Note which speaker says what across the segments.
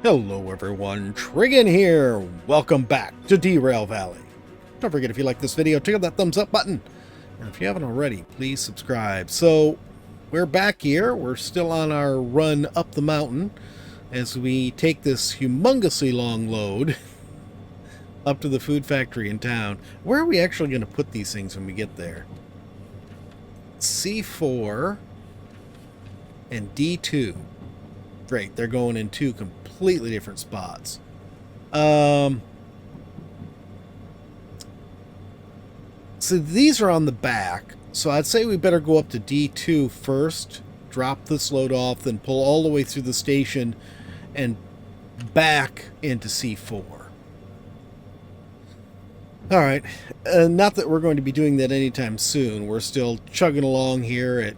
Speaker 1: Hello everyone, Trigan here. Welcome back to Derail Valley. Don't forget, if you like this video, check out that thumbs up button. And if you haven't already, please subscribe. So, we're back here. We're still on our run up the mountain as we take this humongously long load up to the food factory in town. Where are we actually going to put these things when we get there? C4 and D2. Great, they're going in two completely different spots. So these are on the back, so I'd say we better go up to D2 first, drop this load off, then pull all the way through the station and back into C4. Alright, not that we're going to be doing that anytime soon. We're still chugging along here at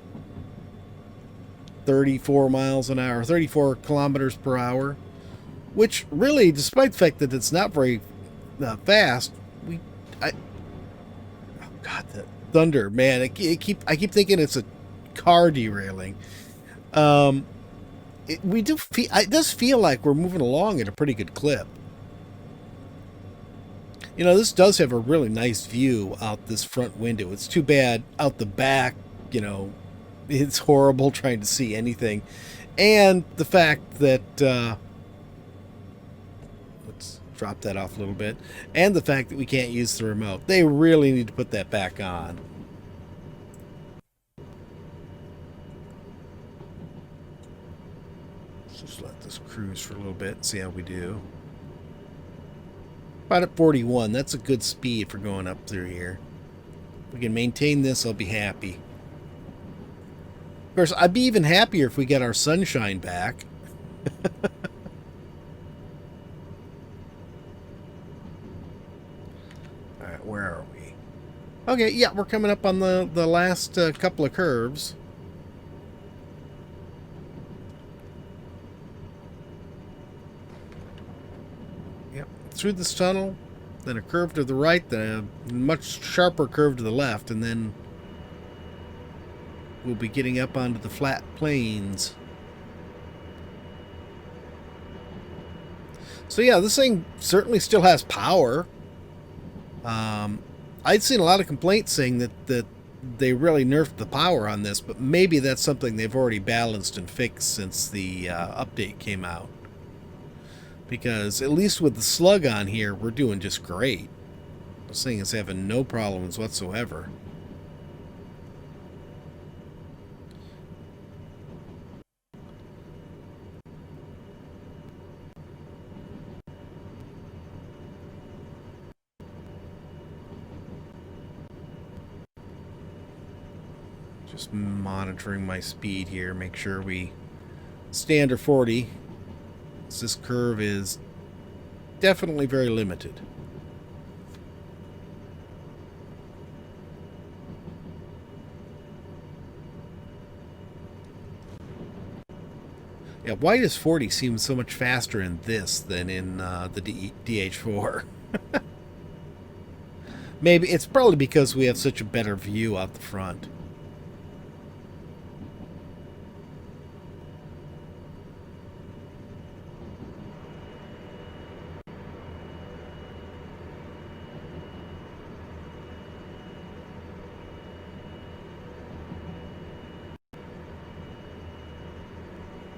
Speaker 1: 34 miles an hour, 34 kilometers per hour, which really, despite the fact that it's not very fast, oh God, the thunder, man, I keep thinking it's a car derailing. It does feel like we're moving along at a pretty good clip. You know, this does have a really nice view out this front window. It's too bad out the back, you know, it's horrible trying to see anything. And the fact that, let's drop that off a little bit. And the fact that we can't use the remote. They really need to put that back on. Let's just let this cruise for a little bit and see how we do. About at 41, that's a good speed for going up through here. If we can maintain this, I'll be happy. Of course, I'd be even happier if we get our sunshine back. Alright, where are we? Okay, yeah, we're coming up on the last couple of curves. Yep, through this tunnel, then a curve to the right, then a much sharper curve to the left, and then we'll be getting up onto the flat plains. So yeah, this thing certainly still has power. I'd seen a lot of complaints saying that they really nerfed the power on this, but maybe that's something they've already balanced and fixed since the update came out. Because at least with the slug on here, we're doing just great. This thing is having no problems whatsoever. Just monitoring my speed here, make sure we stay under 40. This curve is definitely very limited. Yeah, why does 40 seem so much faster in this than in the DH4? Maybe it's probably because we have such a better view out the front.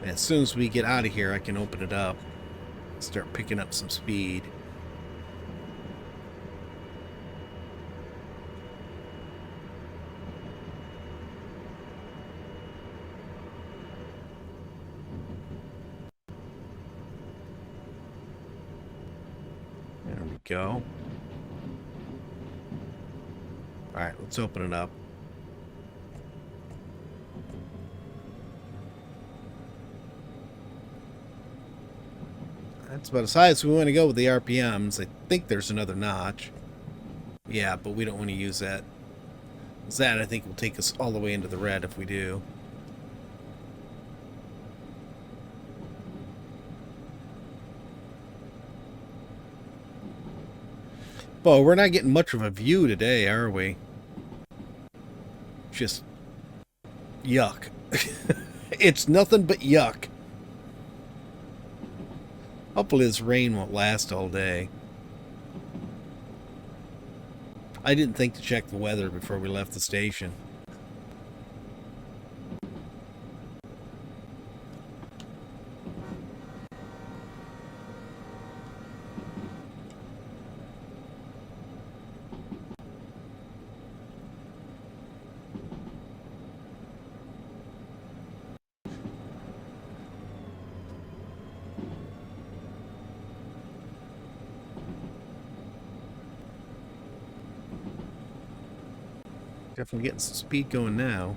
Speaker 1: As soon as we get out of here, I can open it up, start picking up some speed. There we go. All right, let's open it up. That's about as high as we want to go with the RPMs. I think there's another notch. Yeah, but we don't want to use that. That, I think, will take us all the way into the red if we do. But we're not getting much of a view today, are we? Just yuck. It's nothing but yuck. Hopefully this rain won't last all day. I didn't think to check the weather before we left the station. Definitely getting some speed going now.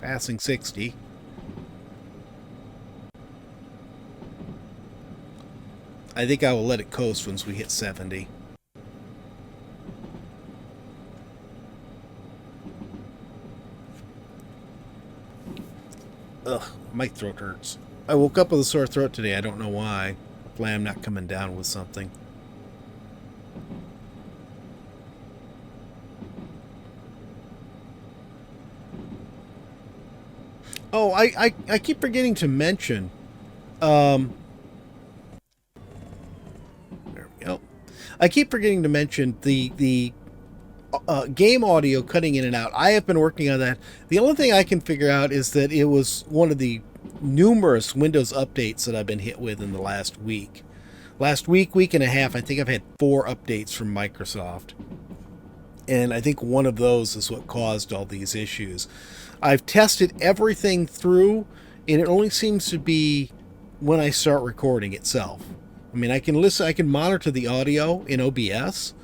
Speaker 1: Passing 60. I think I will let it coast once we hit 70. Ugh, my throat hurts. I woke up with a sore throat today. I don't know why. Hopefully I'm not coming down with something. Oh, I keep forgetting to mention. There we go. I keep forgetting to mention the game audio cutting in and out. I have been working on that. The only thing I can figure out is that it was one of the numerous Windows updates that I've been hit with in the last week. Last week and a half, I think I've had 4 updates from Microsoft. And I think one of those is what caused all these issues. I've tested everything through, and it only seems to be when I start recording itself. I mean, I can listen, I can monitor the audio in OBS,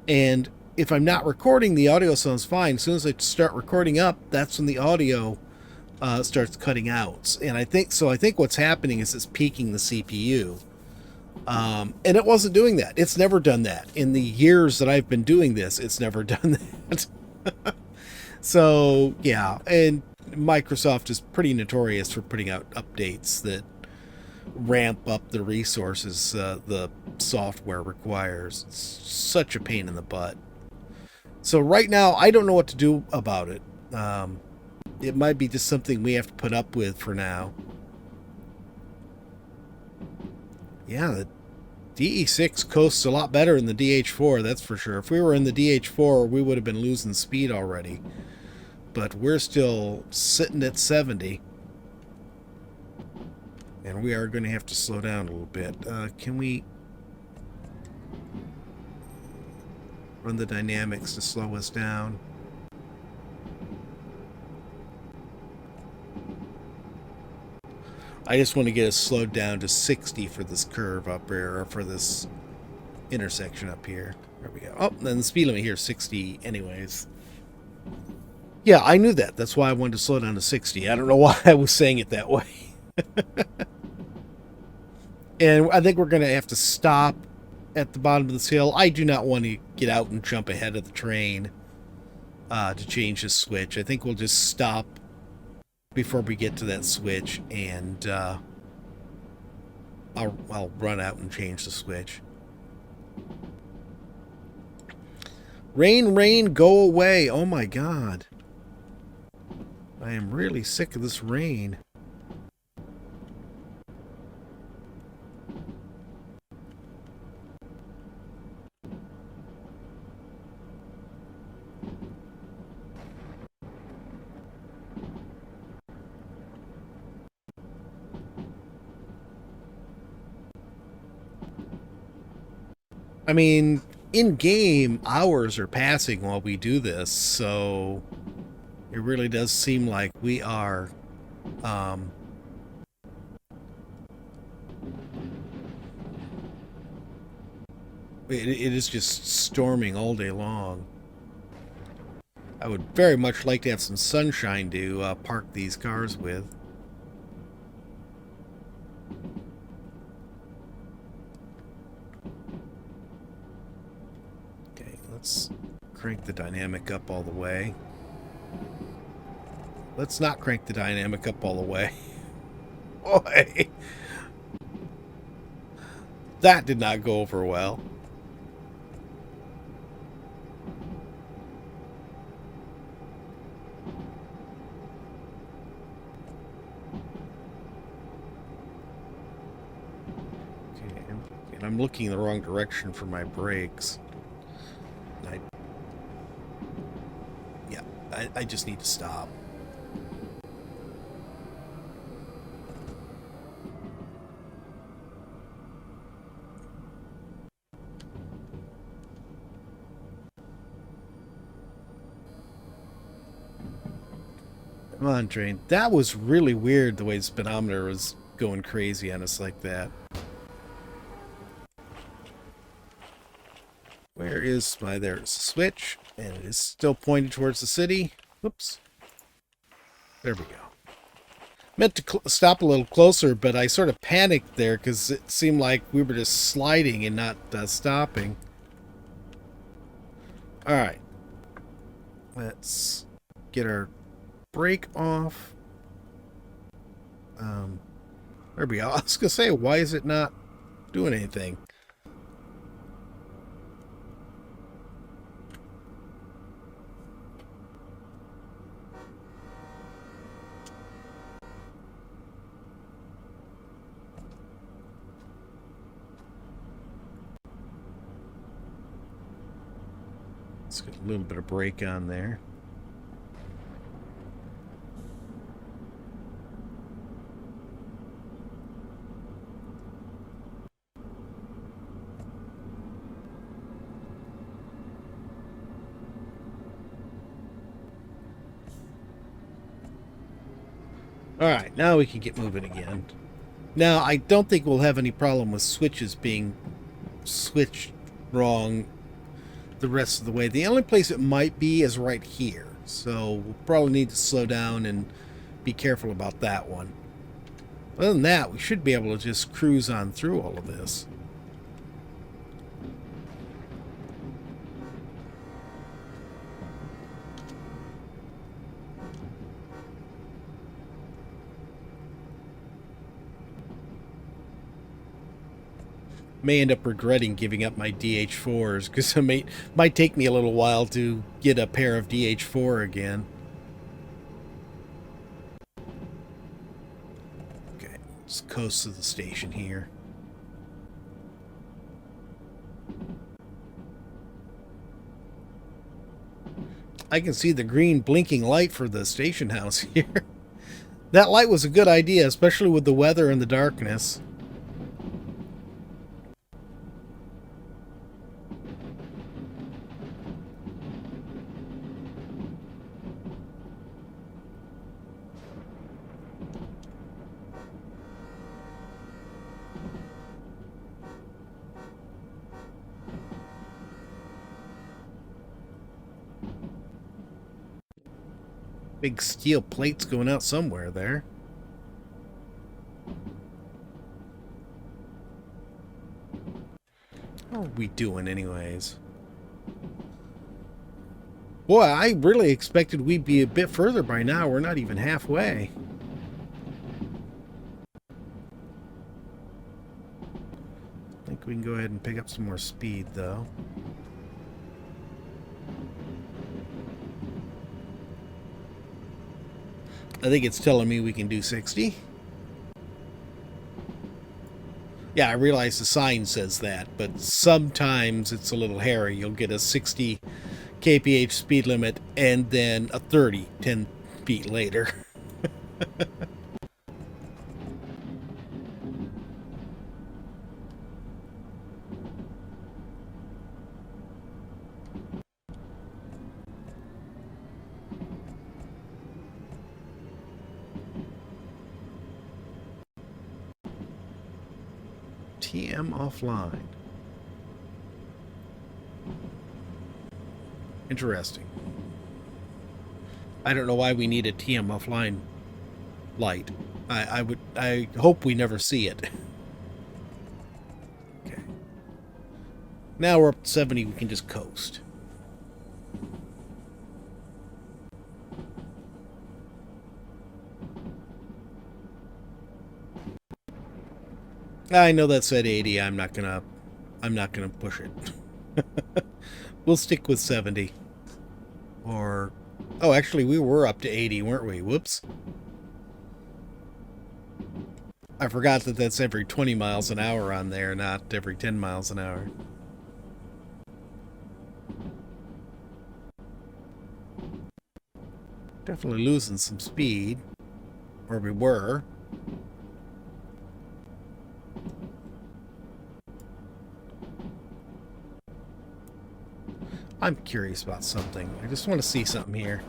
Speaker 1: and if I'm not recording, the audio sounds fine. As soon as I start recording up, that's when the audio starts cutting out. And I think what's happening is it's peaking the CPU. And it wasn't doing that. It's never done that. In the years that I've been doing this, it's never done that. So, yeah. And Microsoft is pretty notorious for putting out updates that ramp up the resources the software requires. It's such a pain in the butt. So right now, I don't know what to do about it. It might be just something we have to put up with for now. Yeah, the DE6 coasts a lot better than the DH4, that's for sure. If we were in the DH4, we would have been losing speed already. But we're still sitting at 70. And we are going to have to slow down a little bit. Can we run the dynamics to slow us down? I just want to get us slowed down to 60 for this curve up here, or for this intersection up here. There we go. Oh, then the speed limit here is 60 anyways. Yeah, I knew that. That's why I wanted to slow down to 60. I don't know why I was saying it that way. And I think we're going to have to stop at the bottom of this hill. I do not want to get out and jump ahead of the train to change the switch. I think we'll just stop before we get to that switch, and I'll run out and change the switch. Rain, rain, go away. Oh my God. I am really sick of this rain. I mean, in-game hours are passing while we do this, so it really does seem like we are it is just storming all day long. I would very much like to have some sunshine to park these cars with. Let's crank the dynamic up all the way. Let's not crank the dynamic up all the way. Boy! That did not go over well. Okay, And I'm looking in the wrong direction for my brakes. I just need to stop. Come on, train. That was really weird, the way the speedometer was going crazy on us like that. Where is my... There's a switch, and it is still pointed towards the city. Whoops. There we go. Meant to stop a little closer, but I sort of panicked there because it seemed like we were just sliding and not stopping. Alright. Let's get our brake off. There we go. I was going to say, why is it not doing anything? Let's get a little bit of brake on there. Alright, now we can get moving again. Now, I don't think we'll have any problem with switches being switched wrong the rest of the way. The only place it might be is right here. So we'll probably need to slow down and be careful about that one. Other than that, we should be able to just cruise on through all of this. May end up regretting giving up my DH4s because it might take me a little while to get a pair of DH4 again. Okay, let's coast to the station here. I can see the green blinking light for the station house here. That light was a good idea, especially with the weather and the darkness. Big steel plates going out somewhere there. How are we doing anyways? Boy, I really expected we'd be a bit further by now. We're not even halfway. I think we can go ahead and pick up some more speed though. I think it's telling me we can do 60. Yeah, I realize the sign says that, but sometimes it's a little hairy. You'll get a 60 kph speed limit and then a 30 10 feet later. TM offline. Interesting. I don't know why we need a TM offline light. I hope we never see it. Okay. Now we're up to 70, we can just coast. I know that said 80. I'm not gonna push it. We'll stick with 70. Or, oh, actually, we were up to 80, weren't we? Whoops. I forgot that that's every 20 miles an hour on there, not every 10 miles an hour. Definitely losing some speed. Or we were. I'm curious about something. I just want to see something here.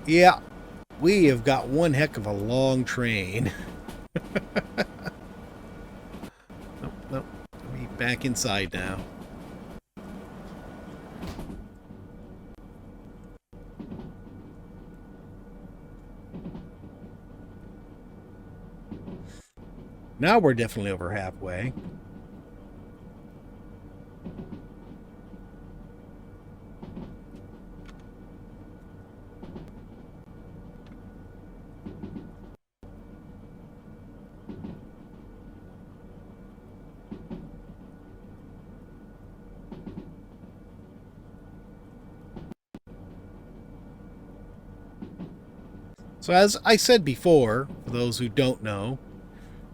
Speaker 1: Yeah, we have got one heck of a long train. Nope, nope. Let me back inside now. Now we're definitely over halfway. So as I said before, for those who don't know,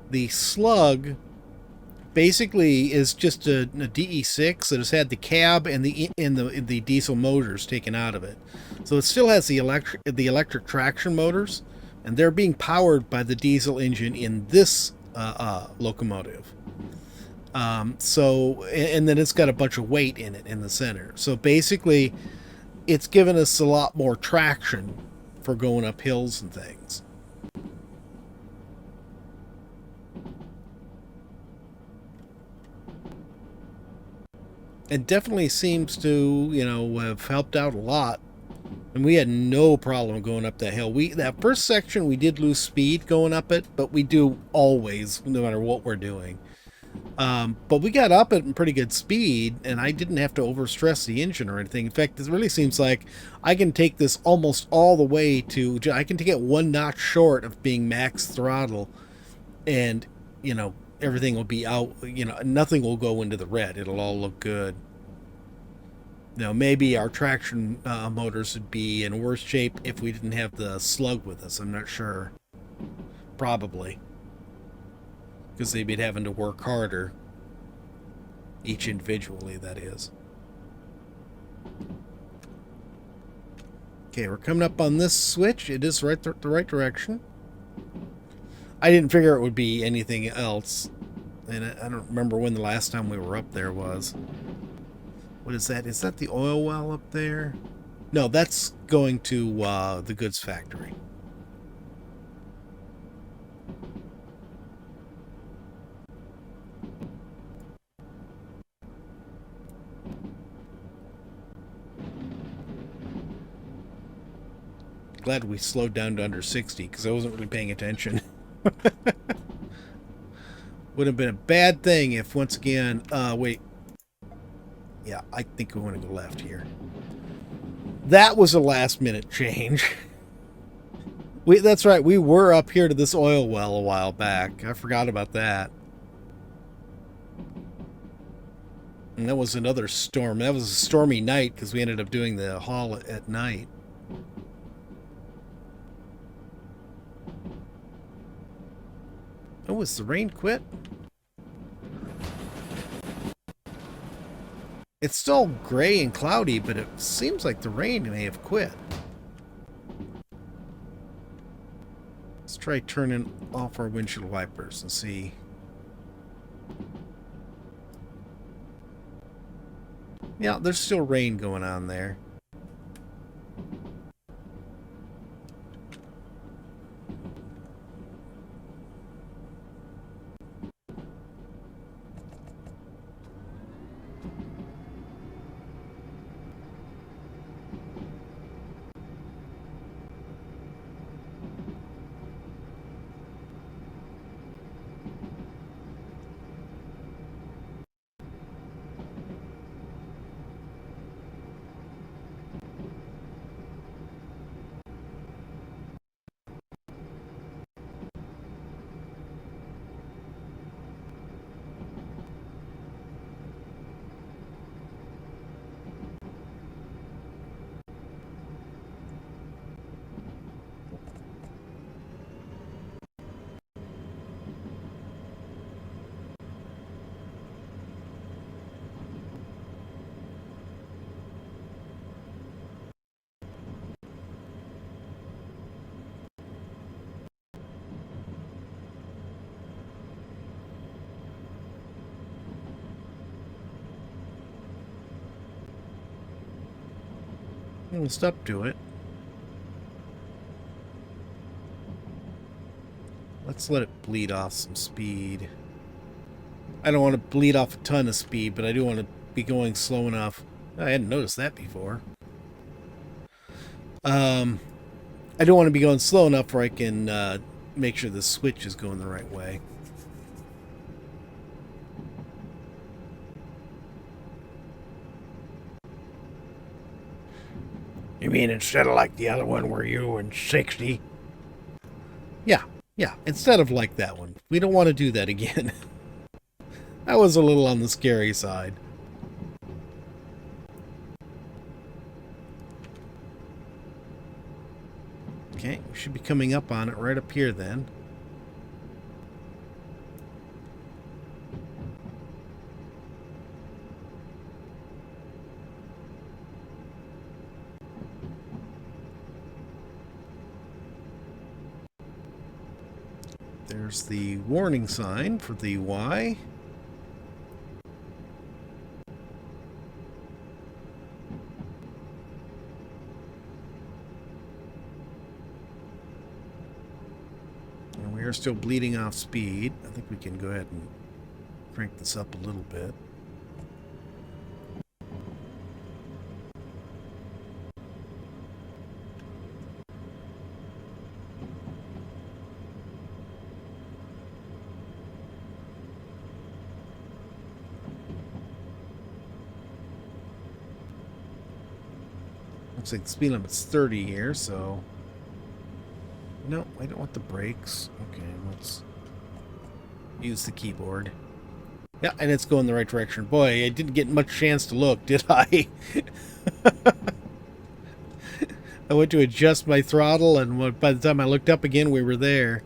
Speaker 1: the Slug basically is just a DE6 that has had the cab and the diesel motors taken out of it. So it still has the electric traction motors, and they're being powered by the diesel engine in this locomotive. And then it's got a bunch of weight in it in the center. So basically, it's given us a lot more traction for going up hills and things. It definitely seems to, have helped out a lot. And we had no problem going up that hill. That first section we did lose speed going up it, but we do always, no matter what we're doing. But we got up at pretty good speed, and I didn't have to overstress the engine or anything. In fact, it really seems like I can take this almost all the way to. I can take it one notch short of being max throttle, and everything will be out. Nothing will go into the red. It'll all look good. Maybe our traction motors would be in worse shape if we didn't have the Slug with us. I'm not sure. Probably. Because they'd be having to work harder. Each individually, that is. Okay, we're coming up on this switch. It is the right direction. I didn't figure it would be anything else. And I don't remember when the last time we were up there was. What is that? Is that the oil well up there? No, that's going to the goods factory. Glad we slowed down to under 60 because I wasn't really paying attention. Would have been a bad thing if once again, wait. Yeah, I think we want to go left here. That was a last minute change. That's right, we were up here to this oil well a while back. I forgot about that. And that was another storm. That was a stormy night because we ended up doing the haul at night. Oh, has the rain quit? It's still gray and cloudy, but it seems like the rain may have quit. Let's try turning off our windshield wipers and see. Yeah, there's still rain going on there. almost up to it. Let's let it bleed off some speed. I don't want to bleed off a ton of speed, but I do want to be going slow enough. I hadn't noticed that before. I don't want to be going slow enough where I can make sure the switch is going the right way.
Speaker 2: You mean instead of like the other one where you were in 60?
Speaker 1: Yeah, instead of like that one. We don't want to do that again. That was a little on the scary side. Okay, we should be coming up on it right up here then. There's the warning sign for the Y. And we are still bleeding off speed. I think we can go ahead and crank this up a little bit. Looks like the speed limit's 30 here, so... No, I don't want the brakes. Okay, let's use the keyboard. Yeah, and it's going the right direction. Boy, I didn't get much chance to look, did I? I went to adjust my throttle, and by the time I looked up again, we were there.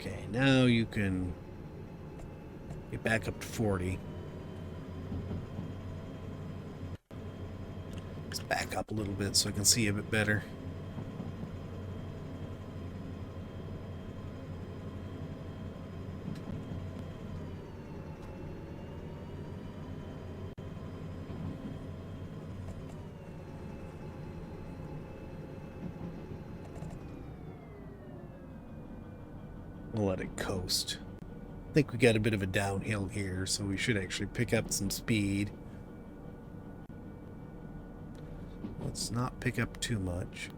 Speaker 1: Okay, now you can get back up to 40. Let's back up a little bit so I can see a bit better. We'll let it coast. I think we got a bit of a downhill here, so we should actually pick up some speed. Let's not pick up too much.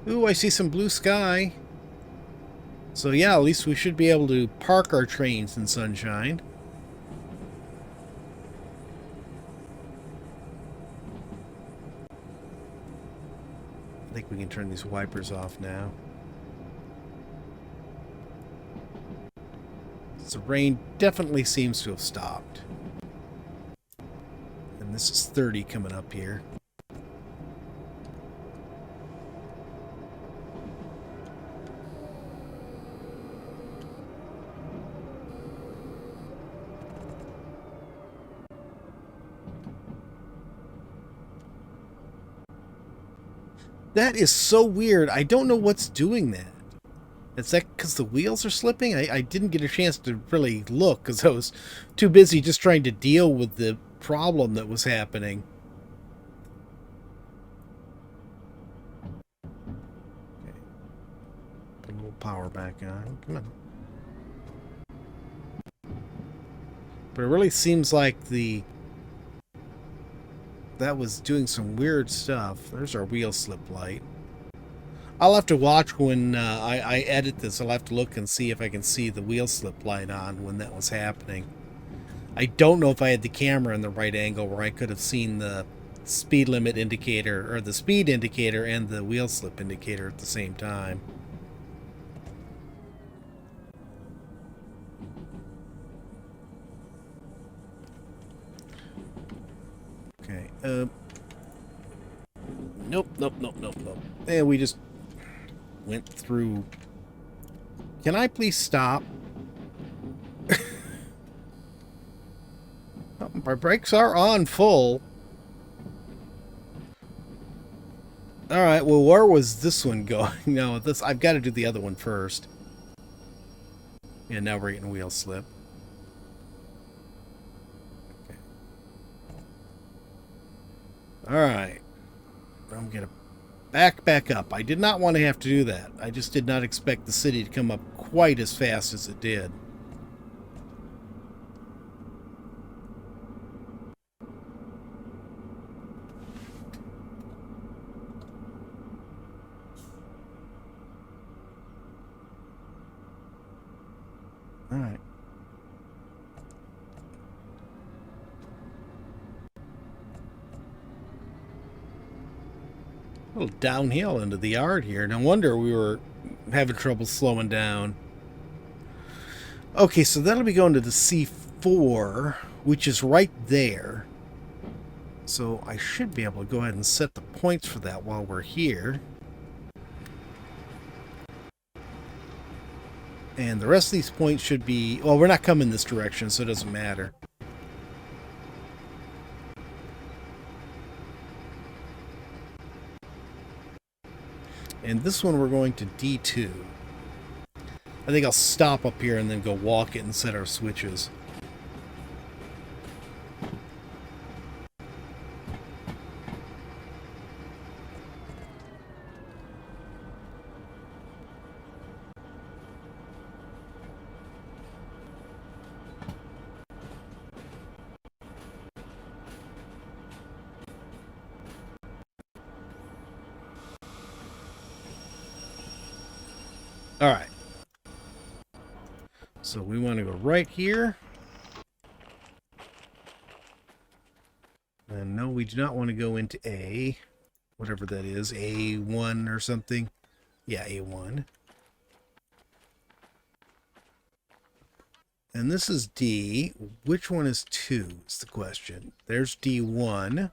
Speaker 1: Ooh, I see some blue sky. So yeah, at least we should be able to park our trains in sunshine. I think we can turn these wipers off now. So the rain definitely seems to have stopped. And this is 30 coming up here. That is so weird. I don't know what's doing that. Is that because the wheels are slipping? I didn't get a chance to really look because I was too busy just trying to deal with the problem that was happening. Okay. Put a little power back on. Come on. But it really seems like that was doing some weird stuff. There's our wheel slip light. I'll have to watch when I edit this. I'll have to look and see if I can see the wheel slip light on when that was happening. I don't know if I had the camera in the right angle where I could have seen the speed limit indicator, or the speed indicator and the wheel slip indicator at the same time. Okay. Nope. And we just went through. Can I please stop? My brakes are on full. Alright, well, where was this one going? No, I've got to do the other one first. Yeah, now we're getting wheel slip. Okay. Alright. I'm going to back up. I did not want to have to do that. I just did not expect the city to come up quite as fast as it did. Alright. A little downhill into the yard here. No wonder we were having trouble slowing down. Okay, so that'll be going to the C4, which is right there. So I should be able to go ahead and set the points for that while we're here. And the rest of these points should be... Well, we're not coming this direction, so it doesn't matter. And this one we're going to D2. I think I'll stop up here and then go walk it and set our switches. Alright. So we want to go right here. And no, we do not want to go into A. Whatever that is. A1 or something. Yeah, A1. And this is D. Which one is 2 is the question. There's D1.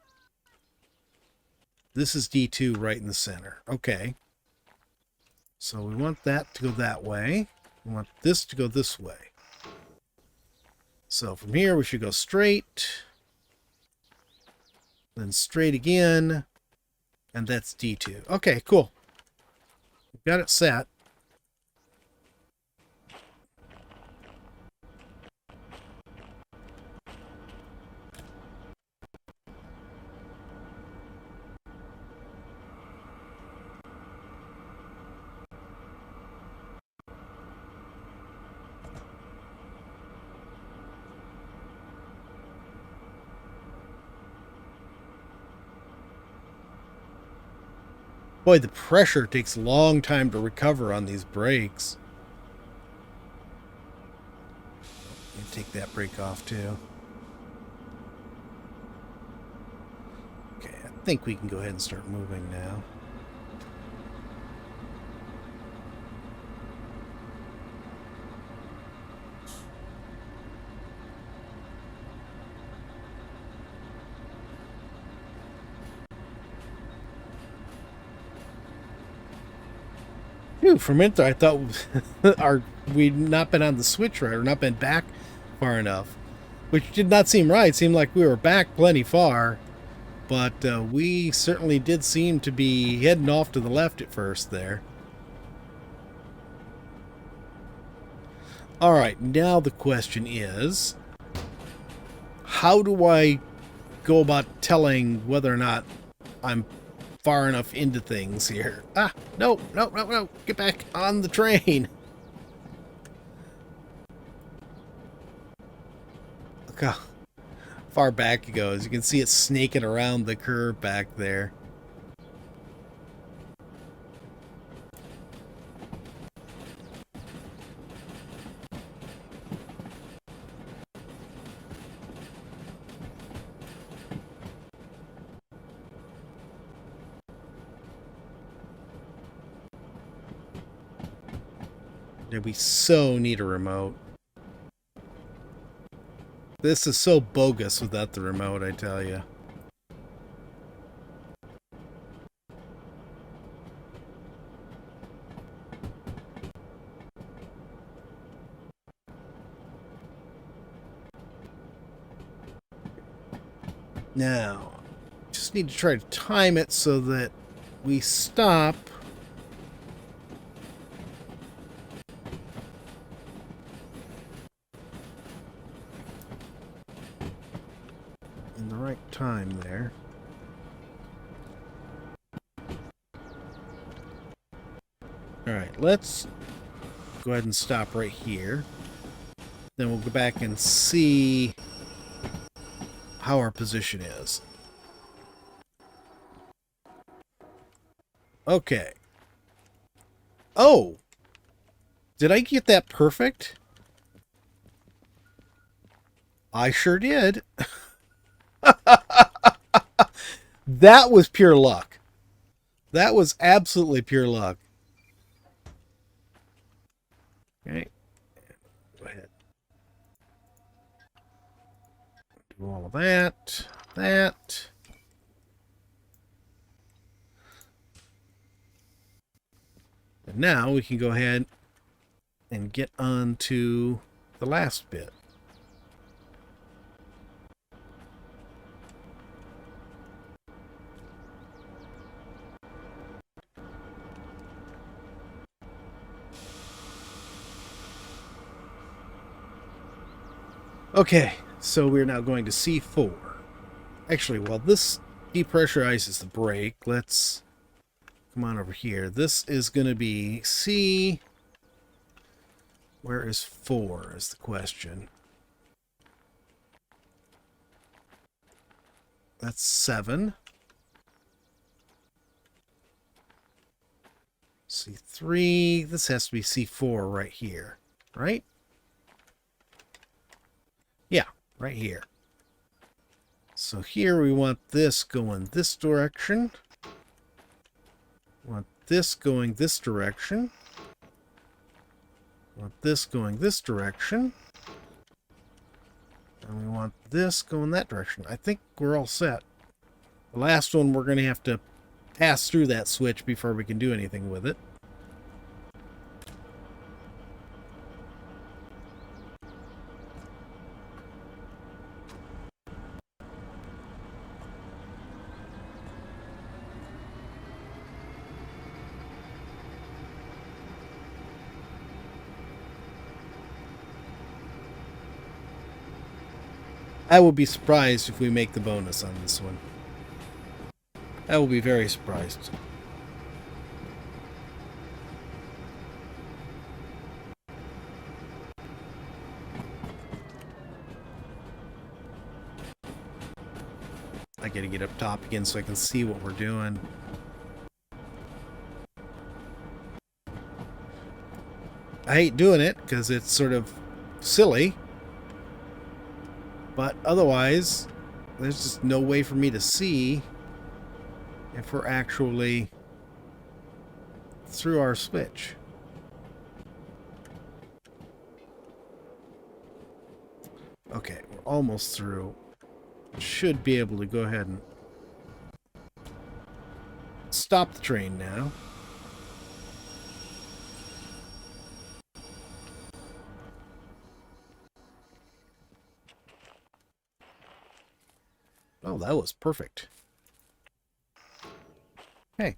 Speaker 1: This is D2 right in the center. Okay. So we want that to go that way. We want this to go this way. So from here we should go straight. Then straight again. And that's D2. Okay, cool. We've got it set. Boy, the pressure takes a long time to recover on these brakes. Take that brake off too. Okay, I think we can go ahead and start moving now. Phew, for a minute there, I thought we'd not been on the switch right, or not been back far enough. Which did not seem right. It seemed like we were back plenty far. But we certainly did seem to be heading off to the left at first there. Alright, now the question is, how do I go about telling whether or not I'm far enough into things here? Ah, no, get back on the train. Look how far back it goes. You can see it snaking around the curve back there. Yeah, we so need a remote. This is so bogus without the remote, I tell you. Now, just need to try to time it so that we stop in the right time there. Alright, let's go ahead and stop right here. Then we'll go back and see how our position is. Okay. Oh! Did I get that perfect? I sure did. That was pure luck. That was absolutely pure luck. Okay. Go ahead. Do all of that. That. And now we can go ahead and get on to the last bit. Okay, so we're now going to C4. Actually, while this depressurizes the brake, let's come on over here. This is going to be C. Where is 4 is the question. That's 7. C3. This has to be C4 right here, right? Yeah, right here. So here we want this going this direction. Want this going this direction. Want this going this direction. And we want this going that direction. I think we're all set. The last one, we're going to have to pass through that switch before we can do anything with it. I will be surprised if we make the bonus on this one. I will be very surprised. I gotta get up top again so I can see what we're doing. I hate doing it because it's sort of silly. But otherwise, there's just no way for me to see if we're actually through our switch. Okay, we're almost through. Should be able to go ahead and stop the train now. Oh, that was perfect. Hey.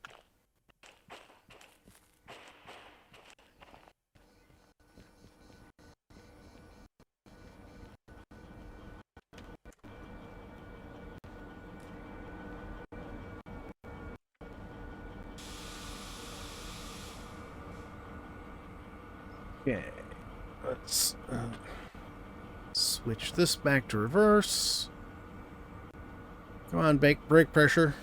Speaker 1: Okay, let's switch this back to reverse. Come on, brake pressure.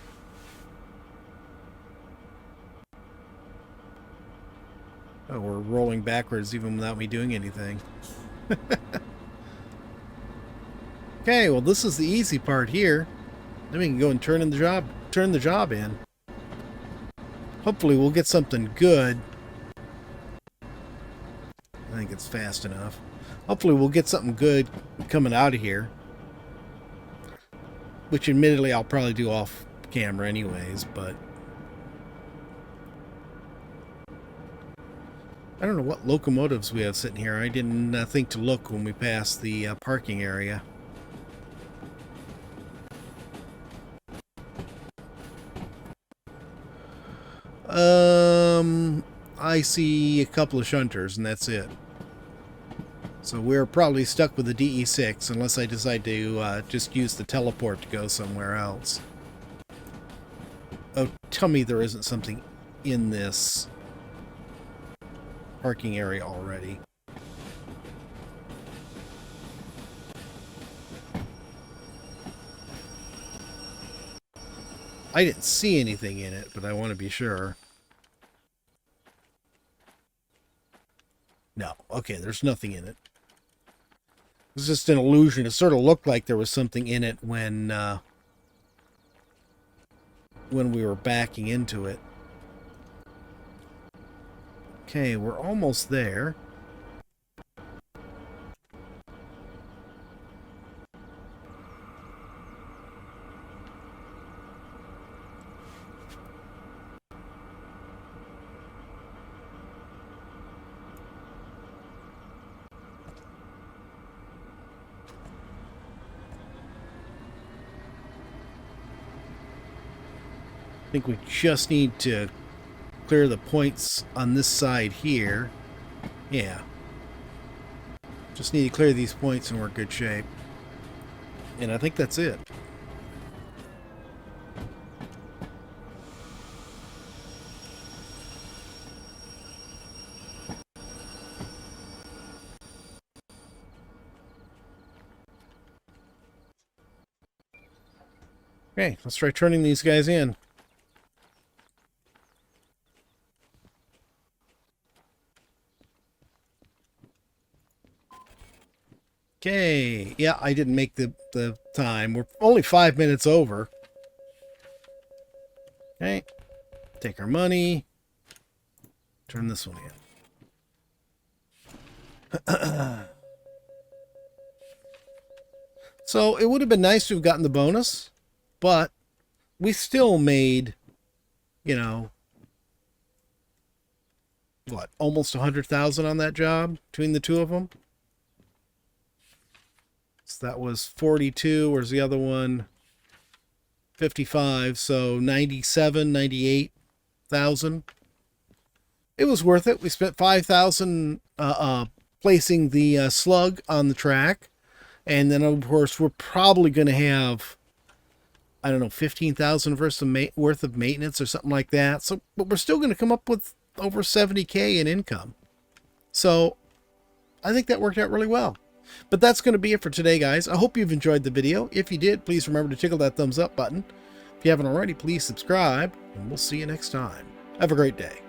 Speaker 1: Oh, we're rolling backwards even without me doing anything. Okay, well this is the easy part here. Then we can go and turn the job in. Hopefully we'll get something good think it's fast enough. Hopefully we'll get something good coming out of here. Which admittedly I'll probably do off camera anyways, but I don't know what locomotives we have sitting here. I didn't think to look when we passed the parking area. I see a couple of shunters, and that's it. So we're probably stuck with the DE6 unless I decide to just use the teleport to go somewhere else. Oh, tell me there isn't something in this parking area already. I didn't see anything in it, but I want to be sure. No. Okay, there's nothing in it. It's just an illusion. It sort of looked like there was something in it when we were backing into it. Okay, we're almost there. I think we just need to clear the points on this side here. Yeah. Just need to clear these points and we're in good shape. And I think that's it. Okay, let's try turning these guys in. Okay, yeah, I didn't make the time. We're only 5 minutes over. Okay, take our money. Turn this one in. So it would have been nice to have gotten the bonus, but we still made, you know, what, almost 100,000 on that job between the two of them. So that was 42, whereas the other one 55, so 97, 98,000. It was worth it. We spent 5,000 placing the slug on the track, and then of course we're probably going to have, I don't know, 15,000 worth of maintenance or something like that. So, but we're still going to come up with over 70K in income. So I think that worked out really well. But that's going to be it for today, guys. I hope you've enjoyed the video. If you did, please remember to tickle that thumbs up button. If you haven't already, please subscribe, and we'll see you next time. Have a great day.